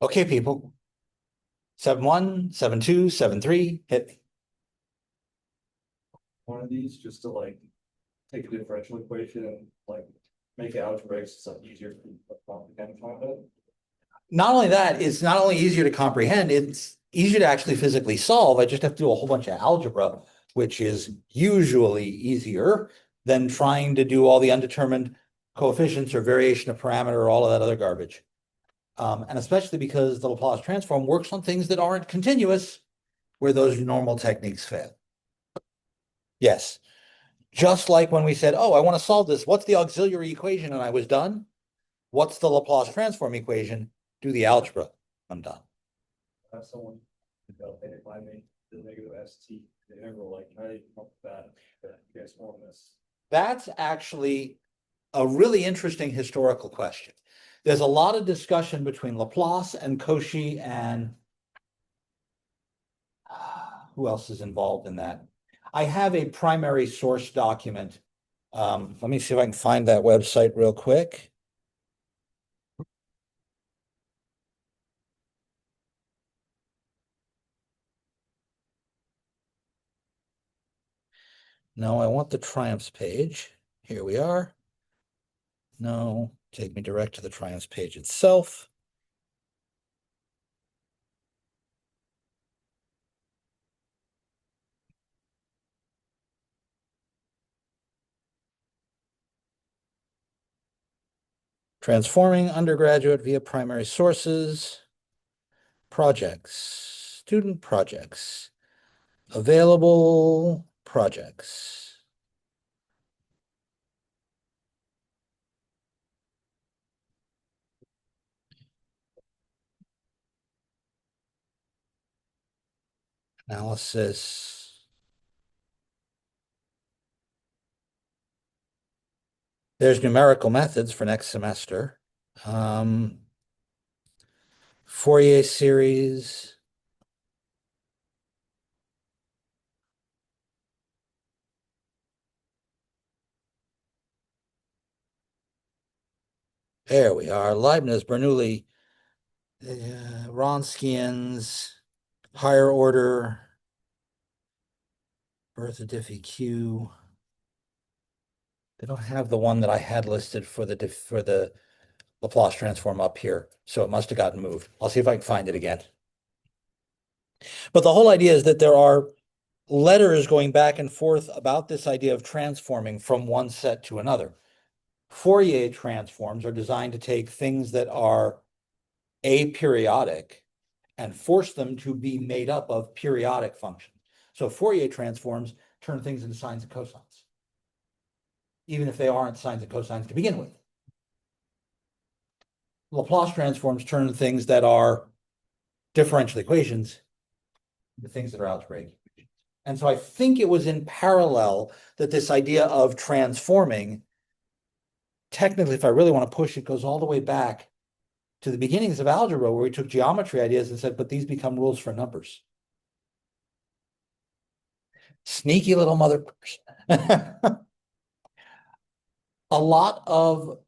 Okay, people. 7-1, 7-2, 7-3, hit me. One of these just to like take a differential equation and like make it algebraic so it's easier to comprehend kind of. Not only that, it's not only easier to comprehend, it's easier to actually physically solve. I just have to do a whole bunch of algebra, which is usually easier than trying to do all the undetermined coefficients or variation of parameter or all of that other garbage. And especially because the Laplace transform works on things that aren't continuous, where those normal techniques fail. Yes. Just like when we said, oh, I want to solve this. What's the auxiliary equation? And I was done. What's the Laplace transform equation? Do the algebra. I'm done. Have someone develop it by me, the negative ST. They never were like, how do you come up with that transform this? That's actually a really interesting historical question. There's a lot of discussion between Laplace and Cauchy and who else is involved in that? I have a primary source document. Let me see if I can find that website real quick. No, I want the triumphs page. Here we are. No, take me direct to the triumphs page itself. Transforming undergraduate via primary sources, projects, student projects, available projects. Analysis. There's numerical methods for next semester. Fourier series. There we are. Leibniz, Bernoulli, Wronskians, higher order, birth of Diffie Q. They don't have the one that I had listed for the Laplace transform up here, so it must have gotten moved. I'll see if I can find it again. But the whole idea is that there are letters going back and forth about this idea of transforming from one set to another. Fourier transforms are designed to take things that are aperiodic and force them to be made up of periodic functions. So Fourier transforms turn things into sines and cosines, even if they aren't sines and cosines to begin with. Laplace transforms turn things that are differential equations into things that are algebraic. And so I think it was in parallel that this idea of transforming, technically, if I really want to push it, goes all the way back to the beginnings of algebra, where we took geometry ideas and said, but these become rules for numbers. Sneaky little mother person. A lot of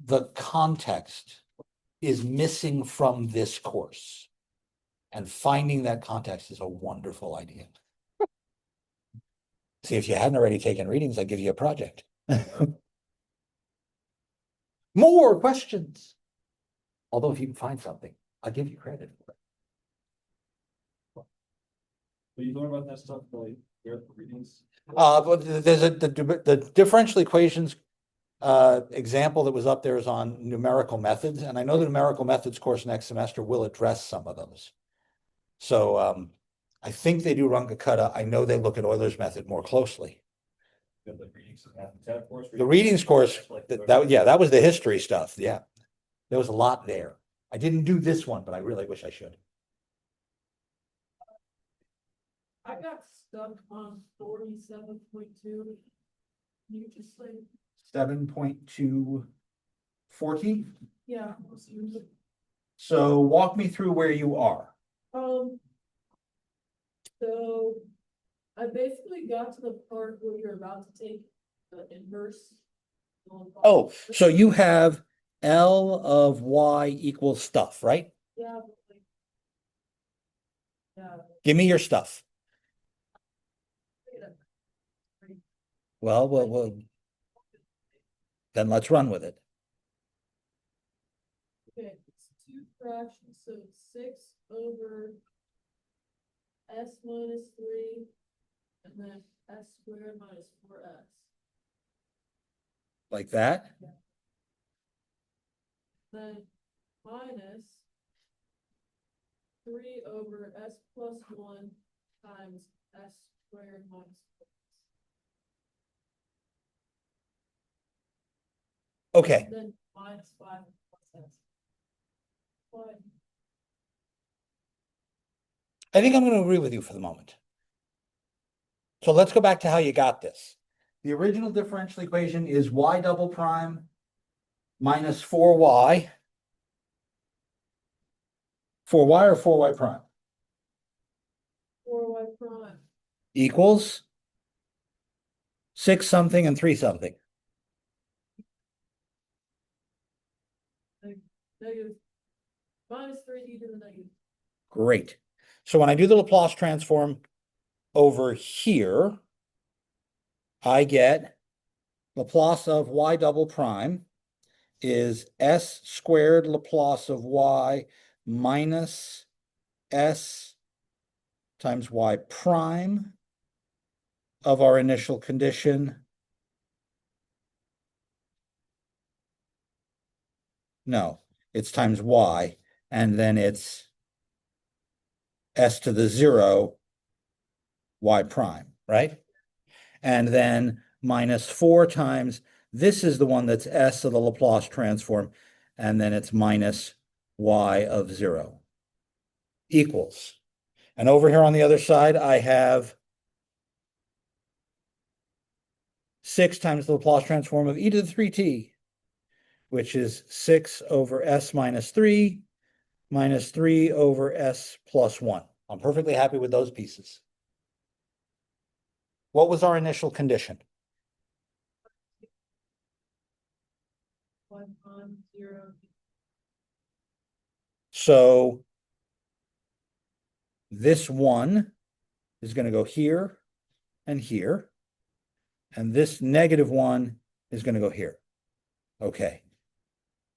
the context is missing from this course. And finding that context is a wonderful idea. See, if you hadn't already taken readings, I'd give you a project. More questions. Although if you can find something, I'll give you credit for it. But you learn about that stuff like readings. But there's the differential equations example that was up there is on numerical methods, and I know the numerical methods course next semester will address some of those. So I think they do Runge-Kutta. I know they look at Euler's method more closely. The readings course, that was the history stuff. Yeah, there was a lot there. I didn't do this one, but I really wish I should. I got stuck on 47.2. You just say, 7.240. yeah. So walk me through where you are. So I basically got to the part where you're about to take the inverse. Oh, so you have L of y equals stuff, right? Yeah. But like, yeah. Give me your stuff. wait a minute. Well, then let's run with it. Okay, it's two fractions, so it's 6/s-3, and then s² minus 4s. Like that? Then minus 3/s+1 times s² minus 4s. Okay. And then minus 5 plus s. Why? I think I'm going to agree with you for the moment. So let's go back to how you got this. The original differential equation is y double prime minus 4y. 4y or 4y prime 4y prime. equals 6 something and 3 something. Negative minus 3e to the negative. Great. So when I do the Laplace transform over here, I get Laplace of y double prime is s squared Laplace of y minus s times y prime of our initial condition. No, it's times y, and then it's s to the 0 y prime, right? And then minus 4 times, this is the one that's s of the Laplace transform, and then it's minus y of 0 equals. And over here on the other side, I have 6 times the Laplace transform of e to the 3t, which is 6 over s minus 3 minus 3 over s plus 1. I'm perfectly happy with those pieces. What was our initial condition? 1 on 0. So this 1 is going to go here and here. And this negative 1 is going to go here. Okay.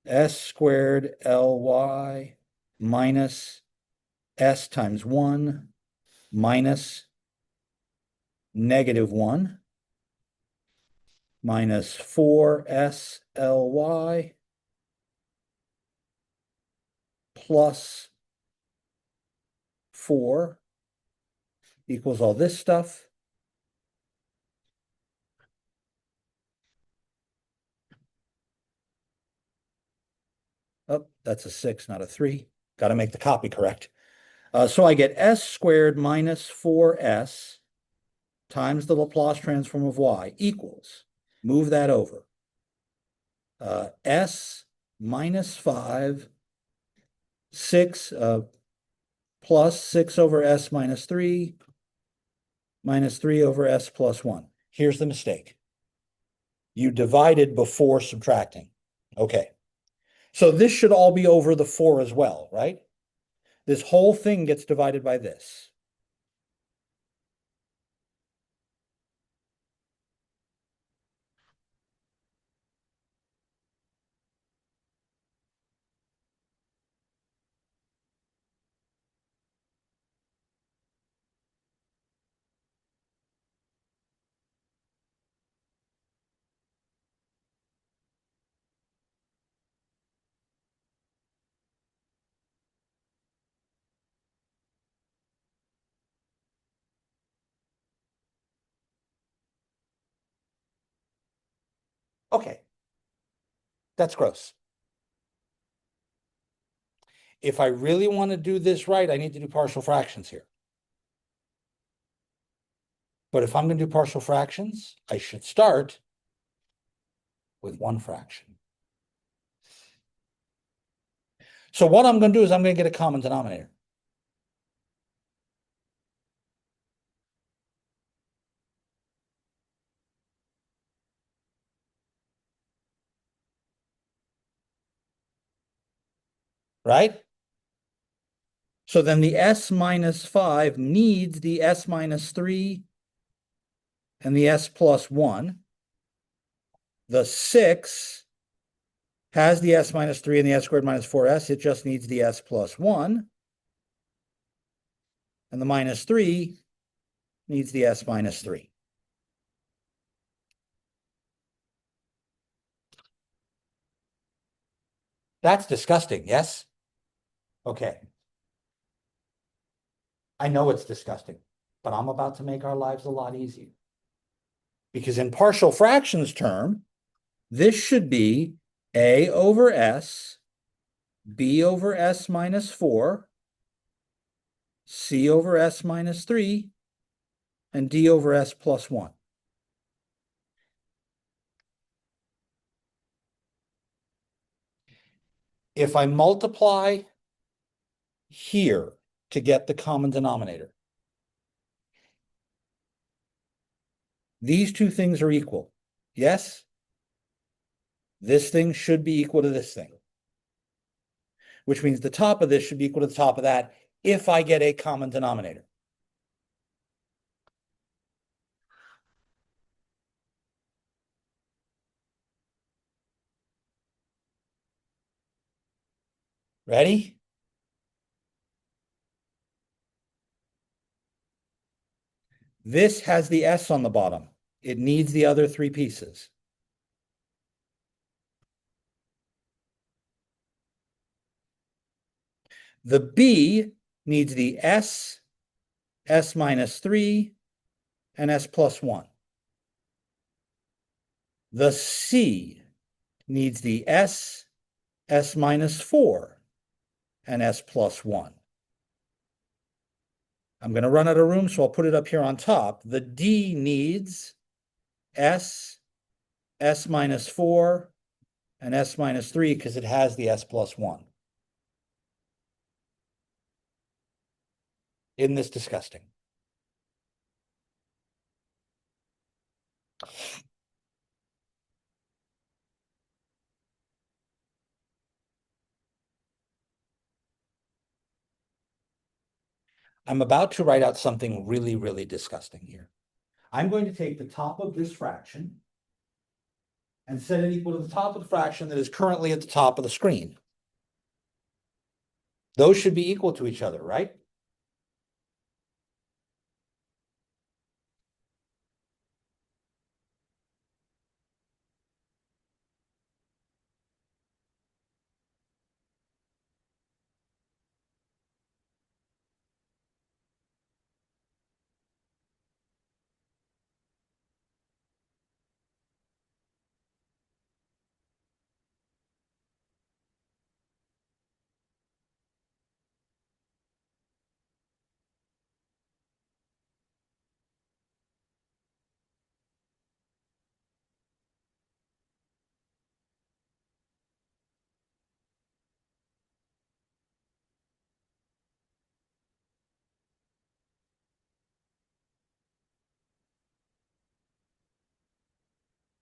S squared Ly minus S times 1 minus negative 1 minus 4S Ly plus 4 equals all this stuff. Oh, that's a 6, not a 3. Got to make the copy correct. So I get S squared minus 4S times the Laplace transform of y equals, move that over, S minus 5, 6 plus 6 over S minus 3, minus 3 over S plus 1. Here's the mistake. You divided before subtracting. Okay. So this should all be over the 4 as well, right? This whole thing gets divided by this. Okay. That's gross. If I really want to do this right, I need to do partial fractions here. But if I'm going to do partial fractions, I should start with one fraction. So what I'm going to do is I'm going to get a common denominator. right? So then the S minus 5 needs the S minus 3 and the S plus 1. The 6 has the S minus 3 and the S squared minus 4S. It just needs the S plus 1. And the minus 3 needs the S minus 3. That's disgusting, yes? Okay. I know it's disgusting, but I'm about to make our lives a lot easier. Because in partial fractions term, this should be A over S, B over S minus 4, C over S minus 3, and D over S plus 1. If I multiply here to get the common denominator, these two things are equal. Yes? This thing should be equal to this thing, which means the top of this should be equal to the top of that if I get a common denominator. Ready? This has the S on the bottom. It needs the other three pieces. The B needs the S, S minus 3, and S plus 1. The C needs the S, S minus 4, and S plus 1. I'm going to run out of room, so I'll put it up here on top. The D needs S, S minus 4, and S minus 3 because it has the S plus 1. Isn't this disgusting? I'm about to write out something really, really disgusting here. I'm going to take the top of this fraction and set it equal to the top of the fraction that is currently at the top of the screen. Those should be equal to each other, right?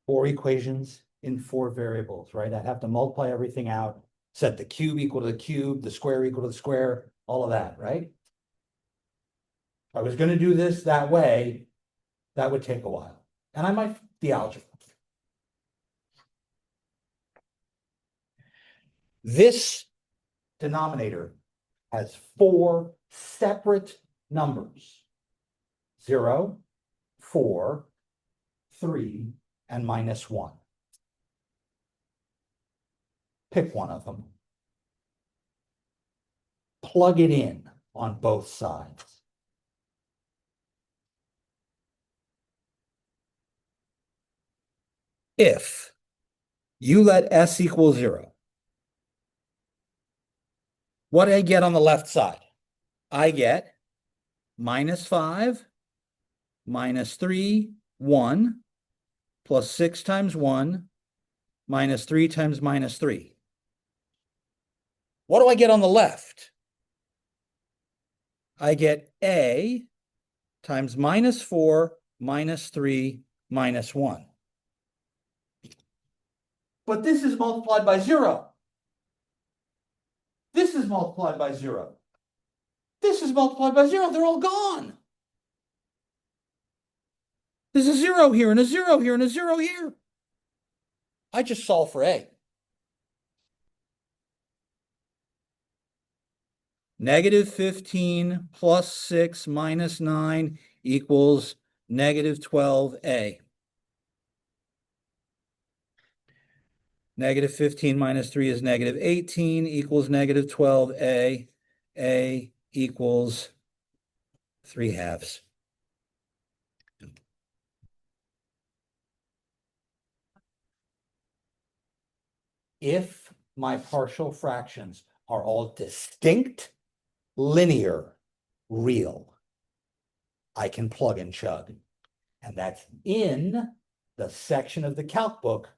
Four equations in four variables, right? I'd have to multiply everything out, set the cube equal to the cube, the square equal to the square, all of that, right? If I was going to do this that way, that would take a while. And I might the algebra. This denominator has four separate numbers: 0, 4, 3, and minus 1. Pick one of them. Plug it in on both sides. If you let S equal 0, what do I get on the left side? I get minus 5, minus 3, 1, plus 6 times 1, minus 3 times minus 3. What do I get on the left? I get A times minus 4, minus 3, minus 1. But this is multiplied by 0. This is multiplied by 0. This is multiplied by 0. They're all gone. There's a 0 here and a 0 here and a 0 here. I just solve for A. Negative 15 plus 6 minus 9 equals negative 12A. Negative 15 minus 3 is negative 18 equals negative 12A. A equals 3/2. If my partial fractions are all distinct, linear, real, I can plug and chug. And that's in the section of the calc book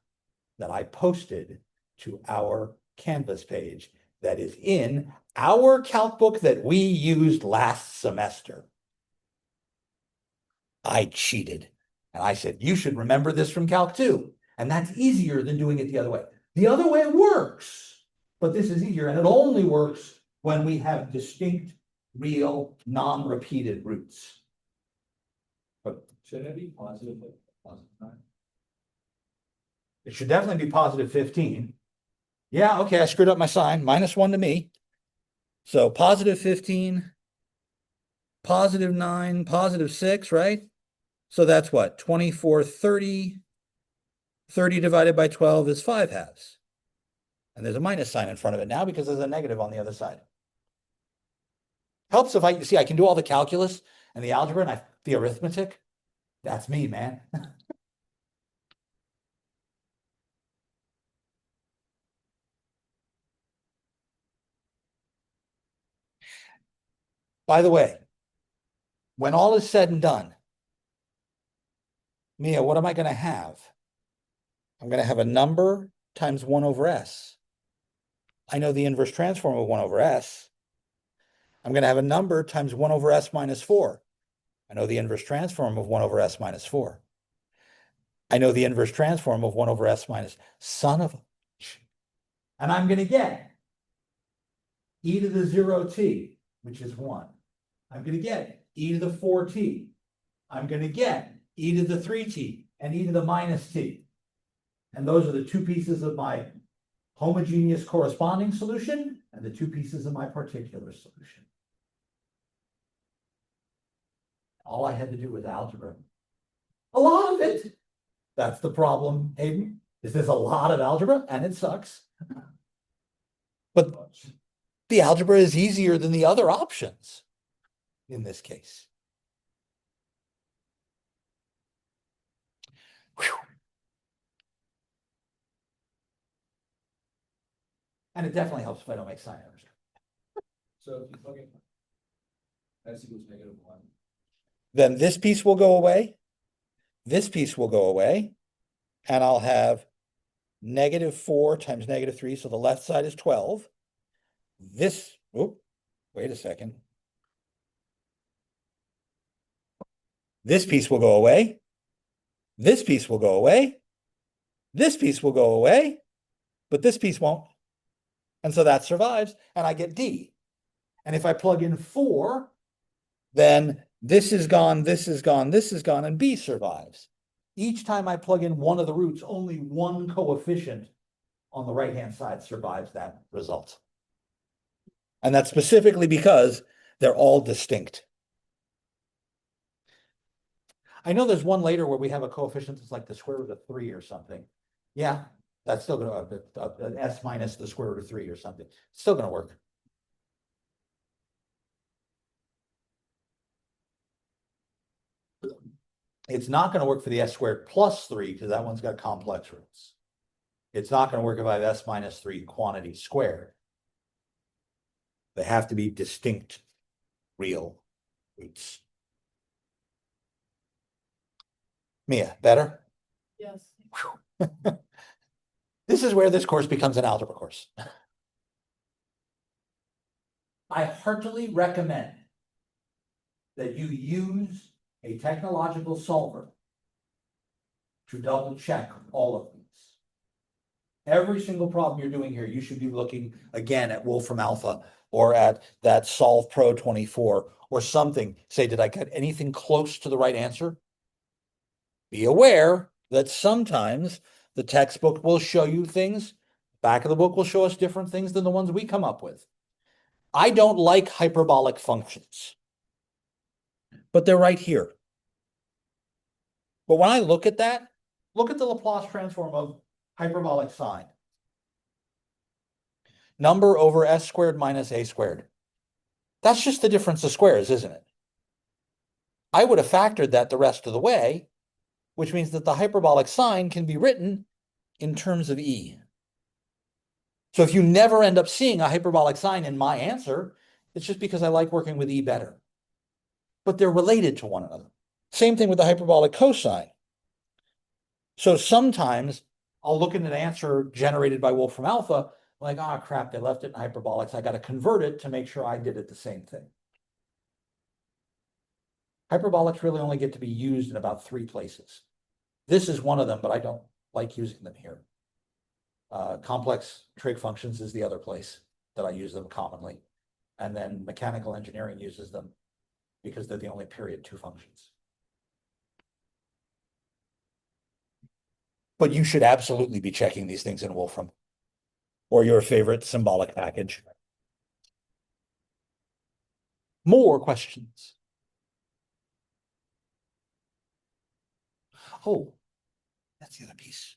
that I posted to our Canvas page. That is in our calc book that we used last semester. I cheated. And I said, you should remember this from Calc 2. And that's easier than doing it the other way. The other way works, but this is easier. And it only works when we have distinct, real, non-repeated roots. But Should it be positive, like positive 9? it should definitely be positive 15. Yeah, okay, I screwed up my sign. -1 to me. So positive 15, positive 9, positive 6, right? So that's what? 24, 30. 30 divided by 12 is 5/2. And there's a minus sign in front of it now because there's a negative on the other side. Helps if I see I can do all the calculus and the algebra and the arithmetic. That's me, man. By the way, when all is said and done, Mia, what am I going to have? I'm going to have a number times 1 over s. I know the inverse transform of 1 over s. I'm going to have a number times 1 over s minus 4. I know the inverse transform of 1 over s minus 4. I know the inverse transform of 1 over s minus son of a. And I'm going to get e to the 0t, which is 1. I'm going to get e to the 4t. I'm going to get e to the 3t and e to the minus t. And those are the two pieces of my homogeneous corresponding solution and the two pieces of my particular solution. All I had to do was algebra. A lot of it. That's the problem, Hayden. Is there's a lot of algebra and it sucks. But the algebra is easier than the other options in this case. Whew. And it definitely helps if I don't make sign errors. So if you plug in s equals -1. Then this piece will go away. This piece will go away. And I'll have -4 times -3. So the left side is 12. This, oh, wait a second. This piece will go away. This piece will go away. This piece will go away. But this piece won't. And so that survives. And I get D. And if I plug in 4, then this is gone, this is gone, this is gone, and B survives. Each time I plug in one of the roots, only one coefficient on the right-hand side survives that result. And that's specifically because they're all distinct. I know there's one later where we have a coefficient that's like the square root of 3 or something. Yeah, that's still going to, an s minus the square root of 3 or something. It's still going to work. It's not going to work for the s squared plus 3 because that one's got complex roots. It's not going to work if I have s minus 3 quantity squared. They have to be distinct, real roots. Mia, better? Yes. This is where this course becomes an algebra course. I heartily recommend that you use a technological solver to double check all of these. Every single problem you're doing here, you should be looking again at Wolfram Alpha or at that Solve Pro 24 or something. Say, did I get anything close to the right answer? Be aware that sometimes the textbook will show you things. Back of the book will show us different things than the ones we come up with. I don't like hyperbolic functions, but they're right here. But when I look at that, look at the Laplace transform of hyperbolic sine. Number over s squared minus a squared. That's just the difference of squares, isn't it? I would have factored that the rest of the way, which means that the hyperbolic sine can be written in terms of e. So if you never end up seeing a hyperbolic sine in my answer, it's just because I like working with e better. But they're related to one another. Same thing with the hyperbolic cosine. So sometimes I'll look at an answer generated by Wolfram Alpha, like, ah, crap, they left it in hyperbolics. I got to convert it to make sure I did it the same thing. Hyperbolics really only get to be used in about 3 places. This is one of them, but I don't like using them here. Complex trig functions is the other place that I use them commonly. And then mechanical engineering uses them because they're the only period 2 functions. But you should absolutely be checking these things in Wolfram or your favorite symbolic package. More questions? Oh, that's the other piece.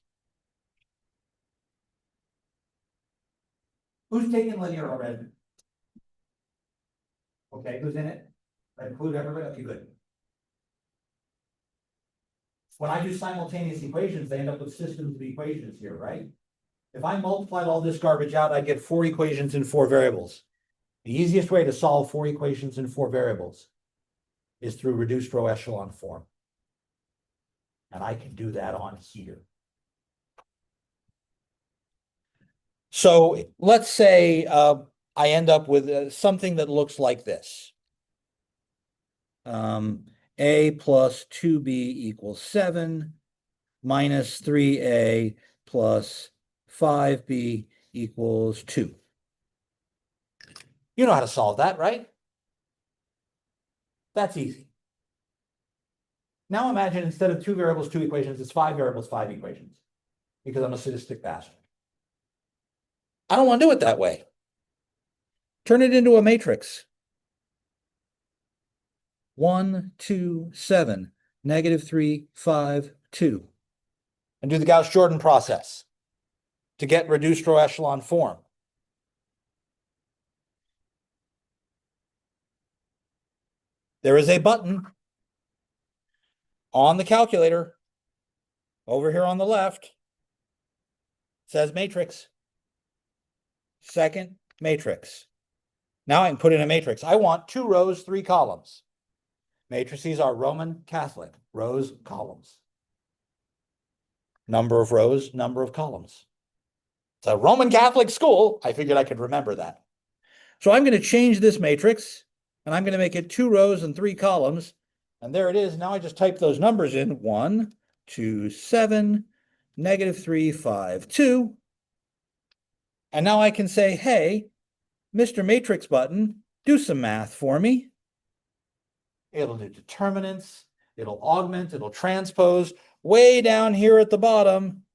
Who's taking linear already? Okay, who's in it? I include everybody? Okay, good. When I do simultaneous equations, they end up with systems of equations here, right? If I multiplied all this garbage out, I get 4 equations in 4 variables. The easiest way to solve 4 equations in 4 variables is through reduced row echelon form. And I can do that on here. So let's say I end up with something that looks like this. A plus 2b equals 7 minus 3a plus 5b equals 2. You know how to solve that, right? That's easy. Now imagine instead of 2 variables, 2 equations, it's 5 variables, 5 equations, because I'm a sadistic bastard. I don't want to do it that way. Turn it into a matrix. 1, 2, 7, -3, 5, 2. And do the Gauss-Jordan process to get reduced row echelon form. There is a button on the calculator over here on the left. It says matrix. Second matrix. Now I can put in a matrix. I want 2 rows, 3 columns. Matrices are Roman Catholic. Rows, columns. Number of rows, number of columns. It's a Roman Catholic school. I figured I could remember that. So I'm going to change this matrix, and I'm going to make it 2 rows and 3 columns. And there it is. Now I just type those numbers in. 1, 2, 7, -3, 5, 2. And now I can say, hey, Mr. Matrix button, do some math for me. It'll do determinants. It'll augment. It'll transpose. Way down here at the bottom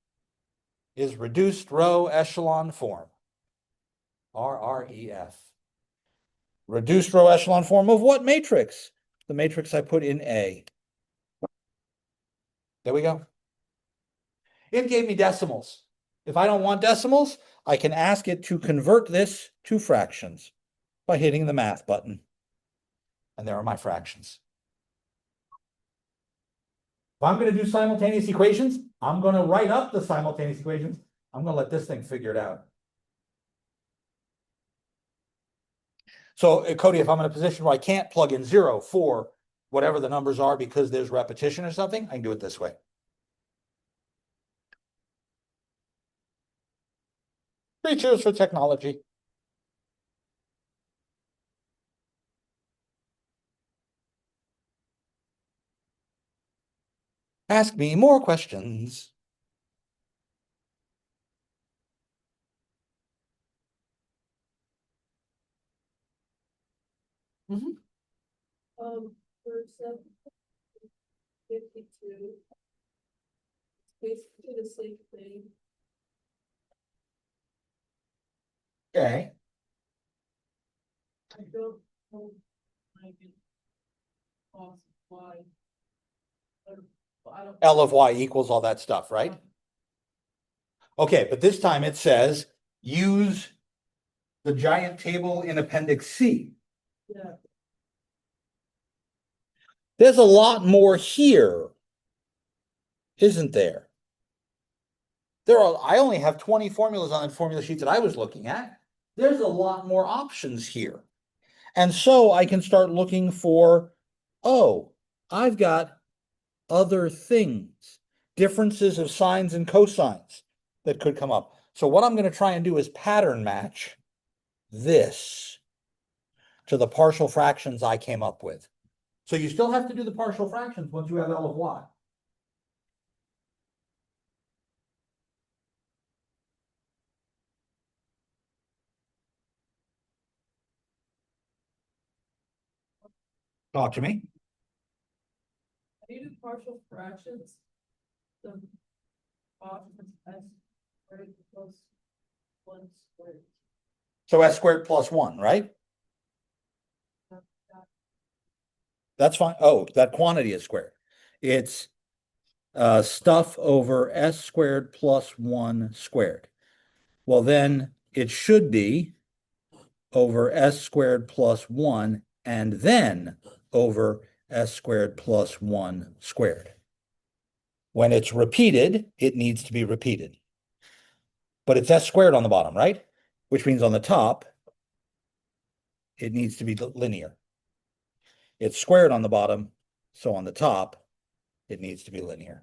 is reduced row echelon form. RREF. Reduced row echelon form of what matrix? The matrix I put in A. There we go. It gave me decimals. If I don't want decimals, I can ask it to convert this to fractions by hitting the math button. And there are my fractions. If I'm going to do simultaneous equations, I'm going to write up the simultaneous equations. I'm going to let this thing figure it out. So, Cody, if I'm in a position where I can't plug in 0 for whatever the numbers are because there's repetition or something, I can do it this way. Cheers for technology. Ask me more questions. for 752. Basically the same thing. Okay. I don't know. I can. Cost why. I don't. L of y equals all that stuff, right? Okay, but this time it says use the giant table in Appendix C. Yeah, There's a lot more here, isn't there? I only have 20 formulas on that formula sheet that I was looking at. There's a lot more options here. And so I can start looking for, oh, I've got other things, differences of sines and cosines that could come up. So what I'm going to try and do is pattern match this to the partial fractions I came up with. So you still have to do the partial fractions once you have L of y. Talk to me. I do partial fractions. The options s squared plus 1 squared. So s squared plus 1, right? That's fine. Oh, that quantity is squared. It's stuff over s squared plus 1 squared. Well, then it should be over s squared plus 1 and then over s squared plus 1 squared. When it's repeated, it needs to be repeated. But it's s squared on the bottom, right? Which means on the top, it needs to be linear. It's squared on the bottom, so on the top, it needs to be linear.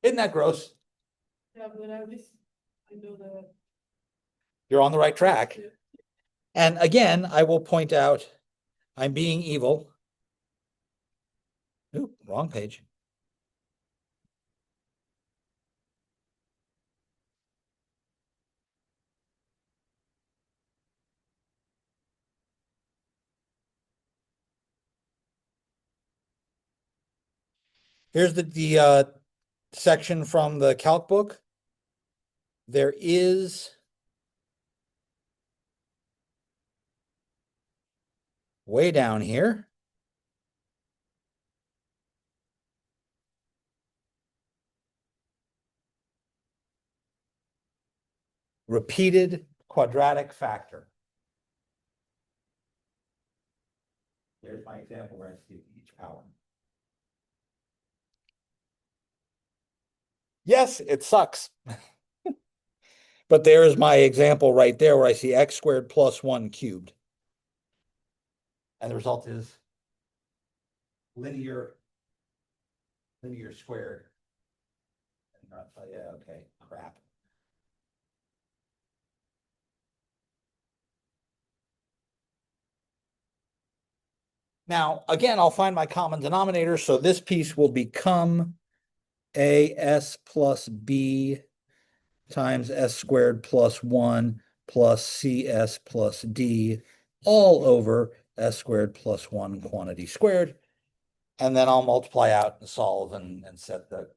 Isn't that gross? Yeah, but at least I know that. You're on the right track. And again, I will point out, I'm being evil. Ooh, wrong page. Here's the section from the calc book. There is way down here. Repeated quadratic factor. Here's my example where I see each power. Yes, it sucks. But there's my example right there where I see x squared plus 1 cubed. And the result is linear squared. Yeah, okay, crap. Now, again, I'll find my common denominator, so this piece will become AS plus B times S squared plus 1 plus CS plus D all over S squared plus 1 quantity squared. And then I'll multiply out and solve and set the,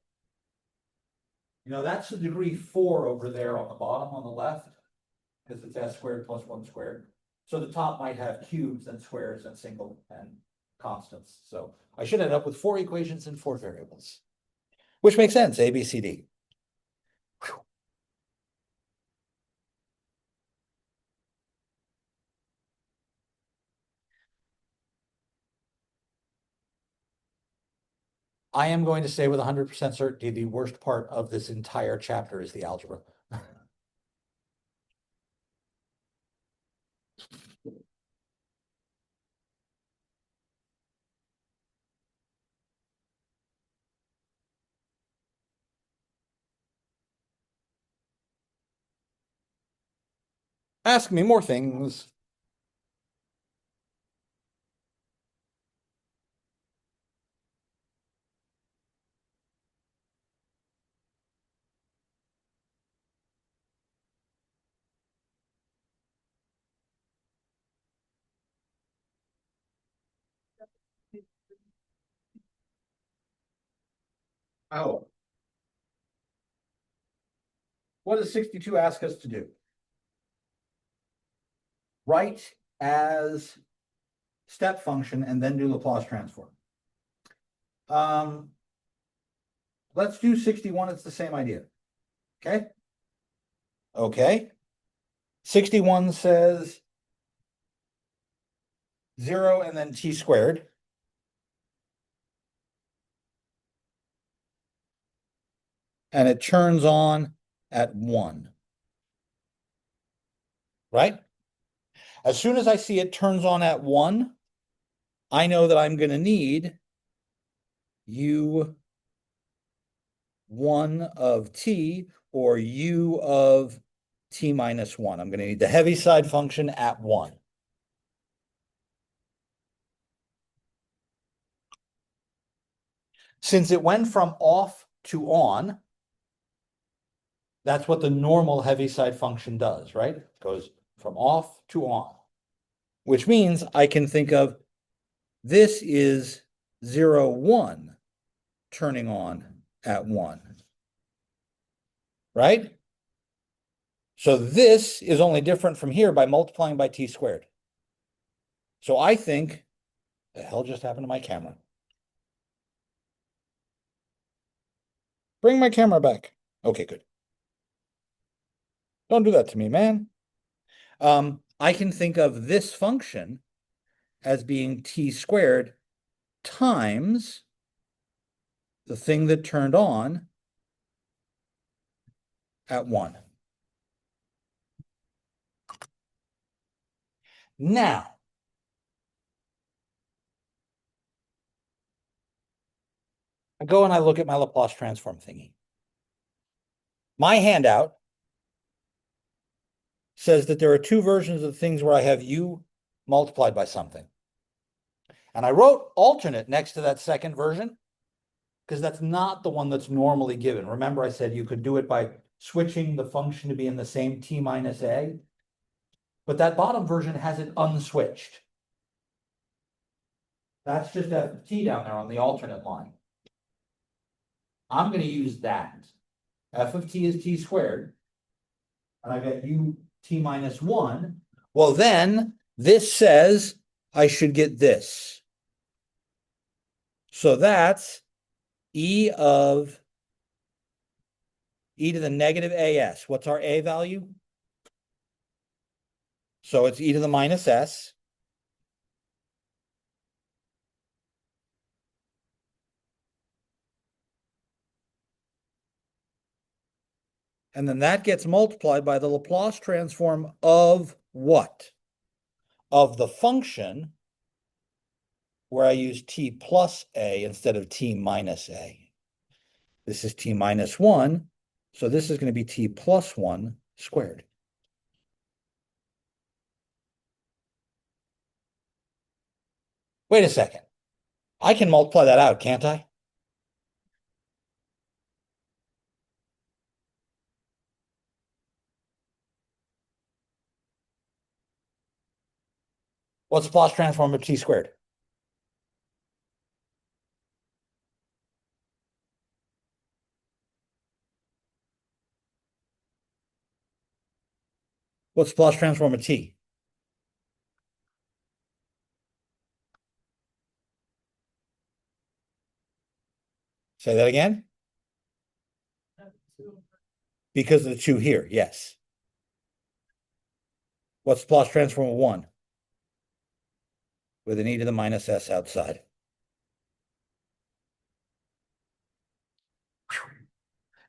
that's the degree 4 over there on the bottom on the left, because it's S squared plus 1 squared. So the top might have cubes and squares and single and constants. So I should end up with 4 equations and 4 variables, which makes sense, A, B, C, D. Whew. I am going to say with 100% certainty, the worst part of this entire chapter is the algebra. Ask me more things. Oh. What does 62 ask us to do? Write as step function and then do Laplace transform. Let's do 61. It's the same idea. Okay. Okay. 61 says 0 and then t squared. And it turns on at 1. Right? As soon as I see it turns on at 1, I know that I'm going to need u1 of t or u of t minus 1. I'm going to need the Heaviside function at 1. Since it went from off to on, that's what the normal Heaviside function does, right? It goes from off to on, which means I can think of this is 0, 1 turning on at 1, right? So this is only different from here by multiplying by t squared. So I think, the hell just happened to my camera? Bring my camera back. Okay, good. Don't do that to me, man. I can think of this function as being t squared times the thing that turned on at 1. Now, I go and I look at my Laplace transform thingy. My handout says that there are two versions of things where I have u multiplied by something. And I wrote alternate next to that second version because that's not the one that's normally given. Remember, I said you could do it by switching the function to be in the same t minus a, but that bottom version has it unswitched. That's just f of t down there on the alternate line. I'm going to use that. F of t is t squared, and I got u t minus 1. Well, then this says I should get this. So that's e of e to the negative as. What's our a value? So it's e to the minus s. And then that gets multiplied by the Laplace transform of what? Of the function where I use t plus a instead of t minus a. This is t minus 1, so this is going to be t plus 1 squared. Wait a second. I can multiply that out, can't I? What's the Laplace transform of t squared? What's the Laplace transform of t? Say that again? Because of the 2 here, yes. What's the Laplace transform of 1? With an e to the minus s outside.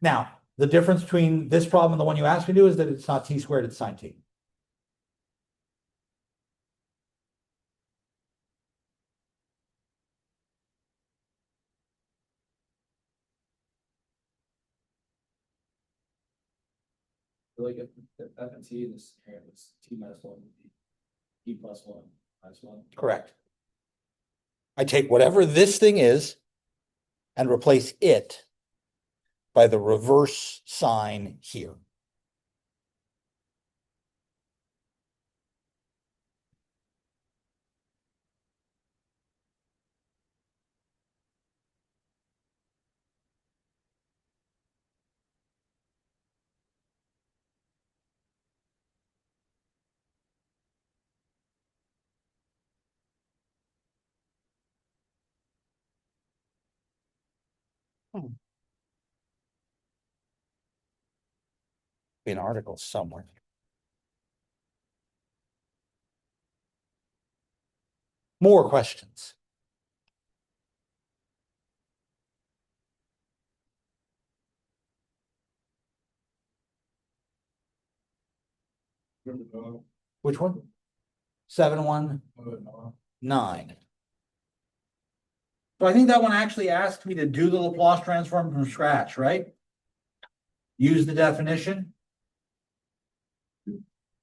Now, the difference between this problem and the one you asked me to do is that it's not t squared, it's sine t. Like if f and t in this scenario is t minus 1, t plus 1 minus 1. Correct. I take whatever this thing is and replace it by the reverse sign here. Be an article somewhere. More questions? Which one? 719. So I think that one actually asked me to do the Laplace transform from scratch, right? Use the definition.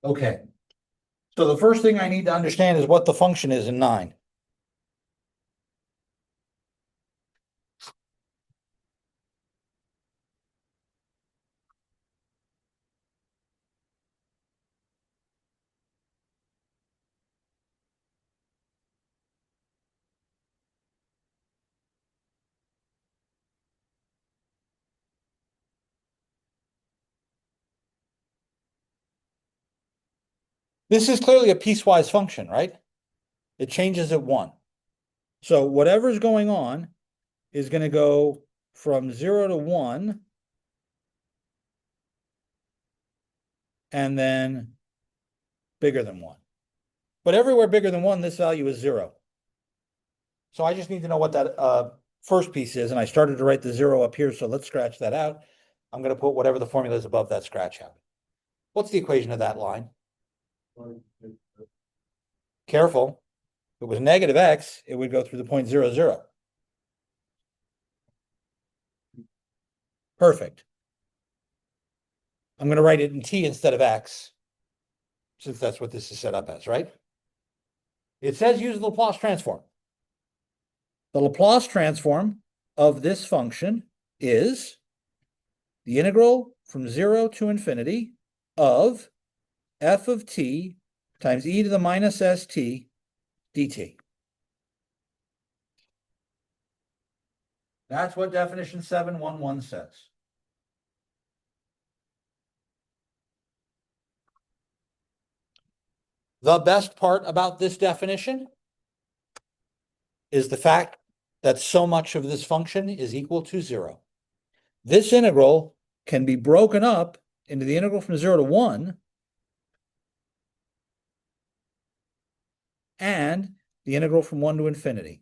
Okay. So the first thing I need to understand is what the function is in 9. This is clearly a piecewise function, right? It changes at 1. So whatever's going on is going to go from 0 to 1 and then bigger than 1. But everywhere bigger than 1, this value is 0. So I just need to know what that first piece is, and I started to write the 0 up here, so let's scratch that out. I'm going to put whatever the formula is above that scratch out. What's the equation of that line? Careful. If it was negative x, it would go through the point 0, 0. Perfect. I'm going to write it in t instead of x, since that's what this is set up as, right? It says use the Laplace transform. The Laplace transform of this function is the integral from 0 to infinity of f of t times e to the minus st dt. That's what definition 711 says. The best part about this definition is the fact that so much of this function is equal to 0. This integral can be broken up into the integral from 0 to 1 and the integral from 1 to infinity.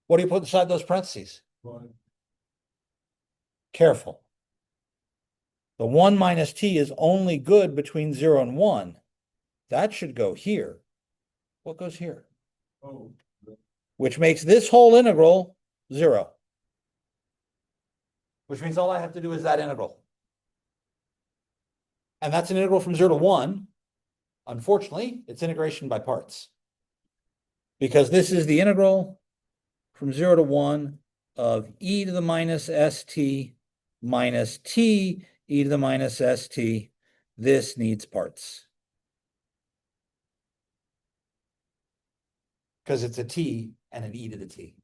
What do you put inside those parentheses? 1. Careful. The 1 minus t is only good between 0 and 1. That should go here. What goes here? Oh. Which makes this whole integral 0. Which means all I have to do is that integral. And that's an integral from 0 to 1. Unfortunately, it's integration by parts. Because this is the integral from 0 to 1 of e to the minus st minus t e to the minus st. This needs parts. Because it's a t and an e to the t.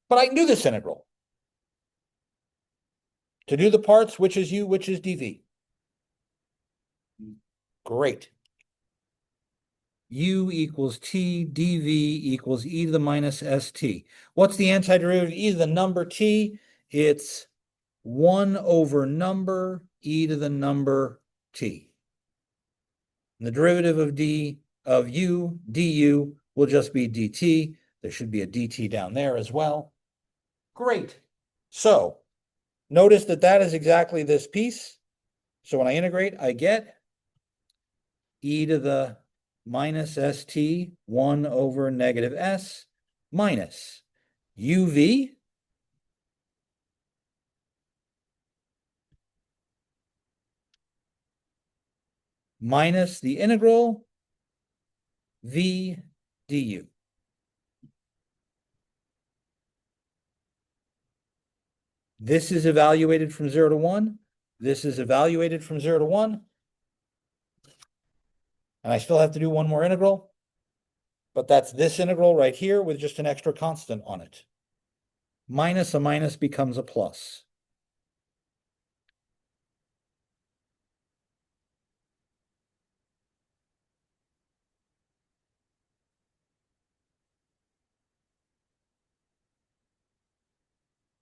But I can do this integral. To do the parts, which is u, which is dv. Great. U equals t, dv equals e to the minus st. What's the antiderivative of e to the number t? It's 1 over number e to the number t. And the derivative of u, du, will just be dt. There should be a dt down there as well. Great. So notice that that is exactly this piece. So when I integrate, I get e to the minus st 1 over negative s minus uv minus the integral v du. This is evaluated from 0 to 1. This is evaluated from 0 to 1. And I still have to do one more integral. But that's this integral right here with just an extra constant on it. minus a minus becomes a plus.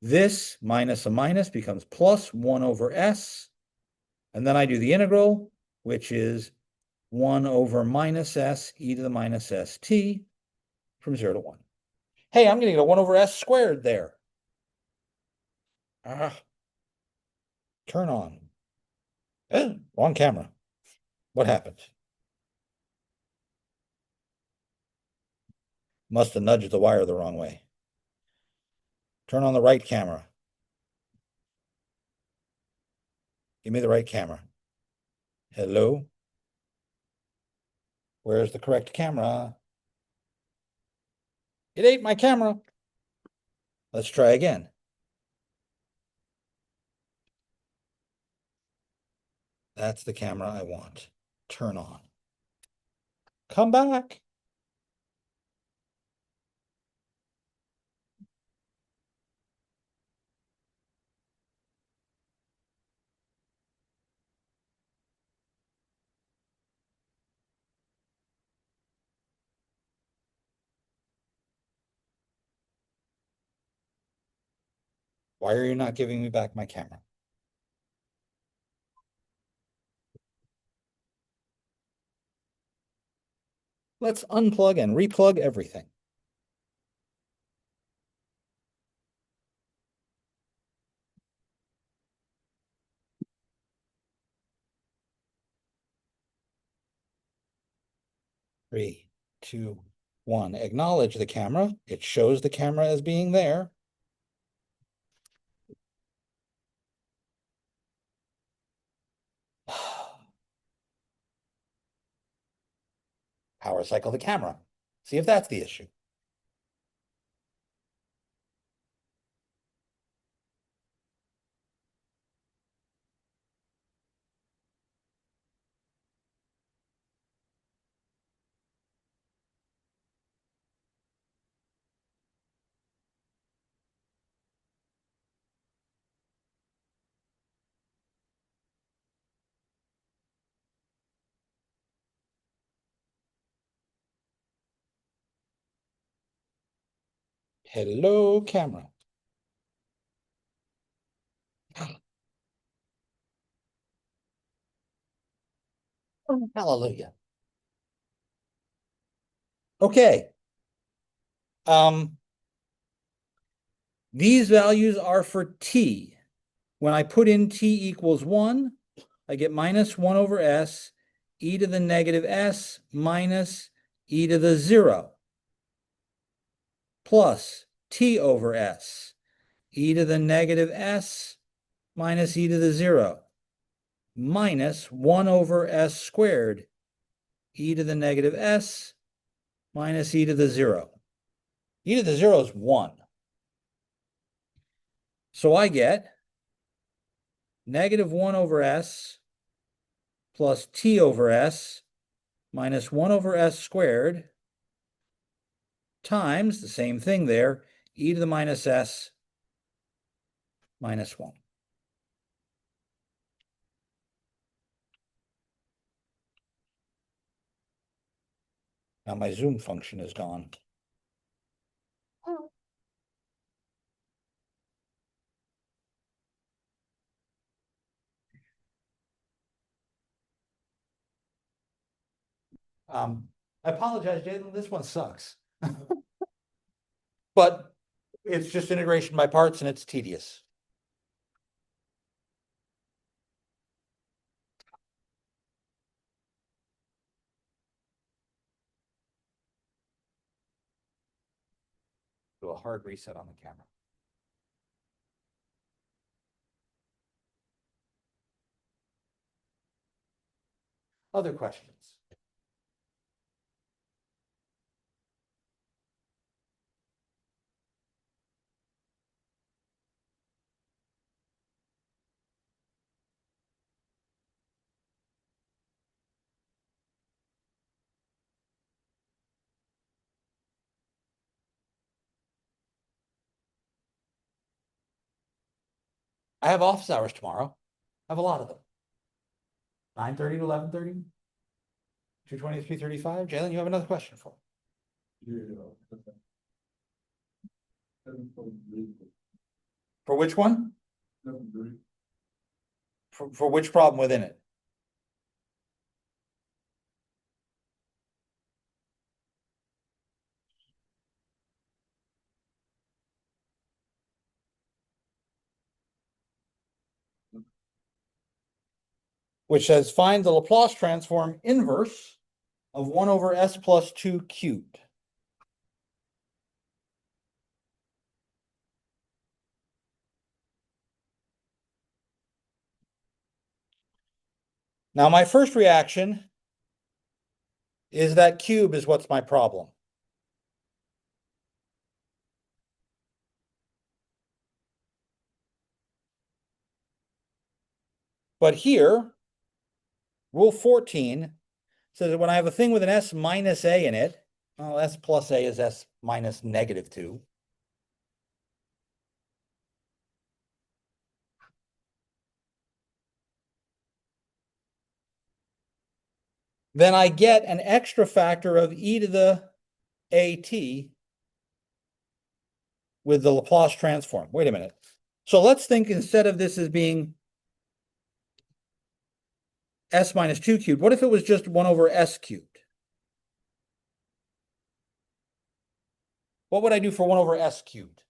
This minus a minus becomes plus 1 over s. And then I do the integral, which is 1 over minus s e to the minus st from 0 to 1. Hey, I'm going to get a 1 over s squared there. Turn on. Wrong camera. What happened? Must have nudged the wire the wrong way. Turn on the right camera. Give me the right camera. Hello? Where's the correct camera? It ate my camera. Let's try again. That's the camera I want. Turn on. Come back. Why are you not giving me back my camera? Let's unplug and replug everything. Three, two, one. Acknowledge the camera. It shows the camera as being there. Power cycle the camera. See if that's the issue. Hello, camera. Hallelujah. Okay. These values are for t. When I put in t equals 1, I get minus 1 over s e to the negative s minus e to the 0 plus t over s e to the negative s minus e to the 0 minus 1 over s squared e to the negative s minus e to the 0. E to the 0 is 1. So I get negative 1 over s plus t over s minus 1 over s squared times the same thing there, e to the minus s minus 1. Now my zoom function is gone. I apologize, Jalen, this one sucks. But it's just integration by parts and it's tedious. Do a hard reset on the camera. Other questions? I have office hours tomorrow. I have a lot of them. 9:30 to 11:30. 2:20 to 3:35. Jalen, you have another question for me? For which one? For which problem within it? Which says find the Laplace transform inverse of 1 over s plus 2 cubed. Now, my first reaction is that cube is what's my problem. But here, rule 14 says that when I have a thing with an s minus a in it, well, s plus a is s minus negative 2. Then I get an extra factor of e to the at with the Laplace transform. Wait a minute. So let's think instead of this as being s minus 2 cubed, what if it was just 1 over s cubed? What would I do for 1 over s cubed?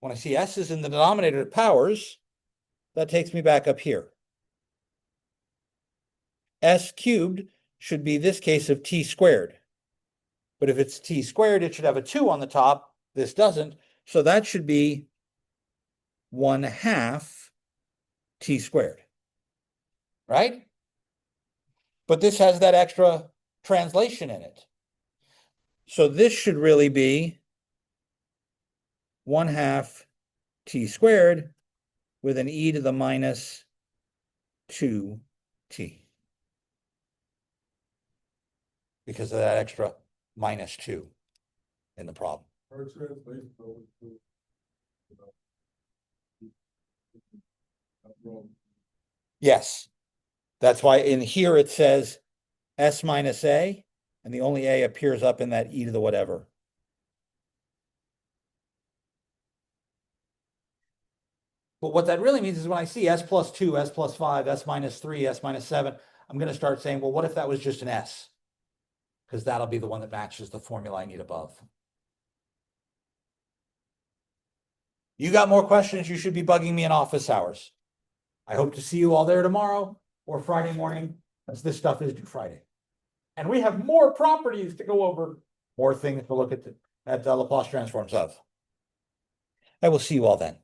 When I see s is in the denominator of powers, that takes me back up here. S cubed should be this case of t squared. But if it's t squared, it should have a 2 on the top. This doesn't. So that should be 1/2 t squared. Right? But this has that extra translation in it. So this should really be 1/2 t squared with an e to the minus 2t. Because of that extra minus 2 in the problem. Yes. That's why in here it says s minus a, and the only a appears up in that e to the whatever. But what that really means is when I see s plus 2, s plus 5, s minus 3, s minus 7, I'm going to start saying, well, what if that was just an s? Because that'll be the one that matches the formula I need above. You got more questions, you should be bugging me in office hours. I hope to see you all there tomorrow or Friday morning, as this stuff is due Friday. And we have more properties to go over, more things to look at the Laplace transforms of. I will see you all then.